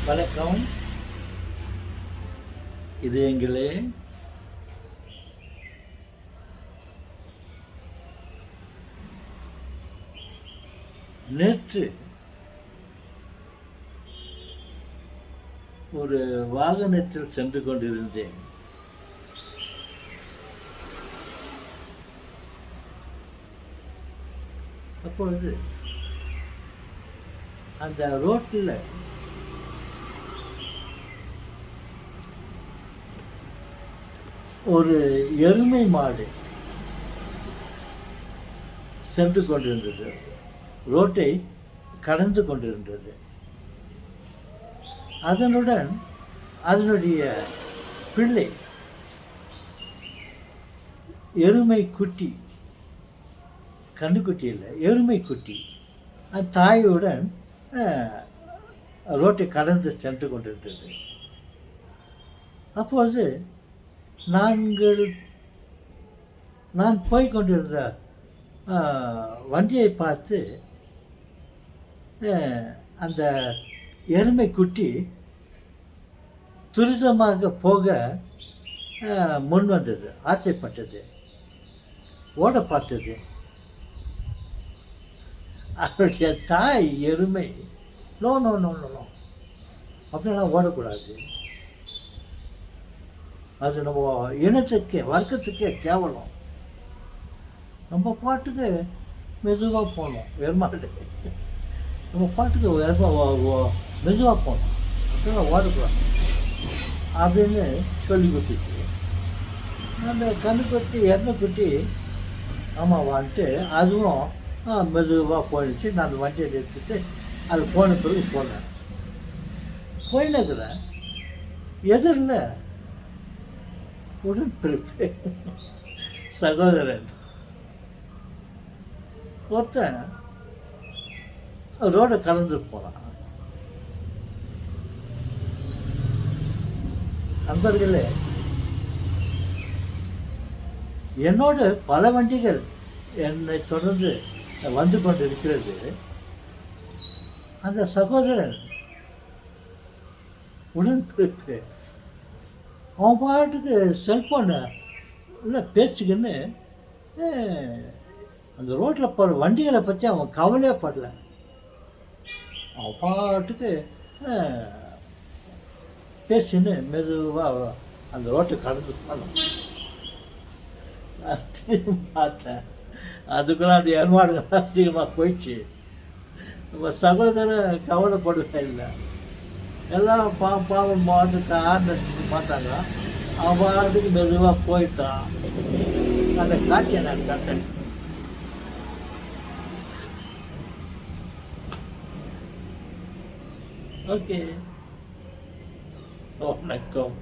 வணக்கம் இதயங்களே. நேற்று ஒரு வாகனத்தில் சென்று கொண்டிருந்தேன். அப்பொழுது அந்த ரோட்டில் ஒரு எருமை மாடு சென்று கொண்டிருந்தது, ரோட்டை கடந்து கொண்டிருந்தது. அதனுடன் அதனுடைய பிள்ளை எருமை குட்டி, கண்ணுக்குட்டி இல்லை, எருமை குட்டி, அந்த தாயுடன் ரோட்டை கடந்து சென்று கொண்டிருந்தது. அப்பொழுது நான் போய் கொண்டிருந்த வண்டியை பார்த்து அந்த எருமை குட்டி துரிதமாக போக முன் வந்தது, ஆசைப்பட்டது, ஓட பார்த்தது. அவருடைய தாய் எருமை no no no no no அப்படிலாம் ஓடக்கூடாது, அது நம்ம இனத்துக்கே வர்க்கத்துக்கே கேவலம், நம்ம பாட்டுக்கு மெதுவாக போகணும், எருமாடு நம்ம பாட்டுக்கு மெதுவாக போகணும், அப்படிலாம் ஓடக்கூடாது அப்படின்னு சொல்லி கொடுத்துச்சு. அந்த கண்ணுக்குட்டி எருமைக்குட்டி ஆமாவான்ட்டு அதுவும் மெதுவாக போயிடுச்சு. நான் வண்டியை நிறுத்திட்டு அது போன பிறகு போயினுக்கிறேன். எதிரில் உடன்பிறப்பு சகோதரன் ஒருத்தன் ரோடை கடந்து போனான். நண்பர்களே, என்னோடு பல வண்டிகள் என்னை தொடர்ந்து வந்து கொண்டு இருக்கிறது. அந்த சகோதரன் உடன்பிறப்பு அவன் பாட்டுக்கு செல்ஃபோனை இல்லை பேசிக்கின்னு அந்த ரோட்டில் போகிற வண்டிகளை பற்றி அவன் கவலையே படலை. அவன் பாட்டுக்கு பேசின்னு மெதுவாக அந்த ரோட்டை கடந்து போனான். பார்த்தேன், அதுக்குள்ள அந்த ஏற்பாடுகள் சீக்கிரமாக போயிடுச்சு. நம்ம சகோதரன் கவலைப்படுவே இல்லை, எல்லாம் பாவம் மாட்டுக்கு ஆண்டு அடிச்சுட்டு பார்த்தாங்க. அவன் பாட்டுக்கு மெதுவாக போயிட்டான். அந்த காட்சியை நான் கண்டேன். ஓகே, வணக்கம்.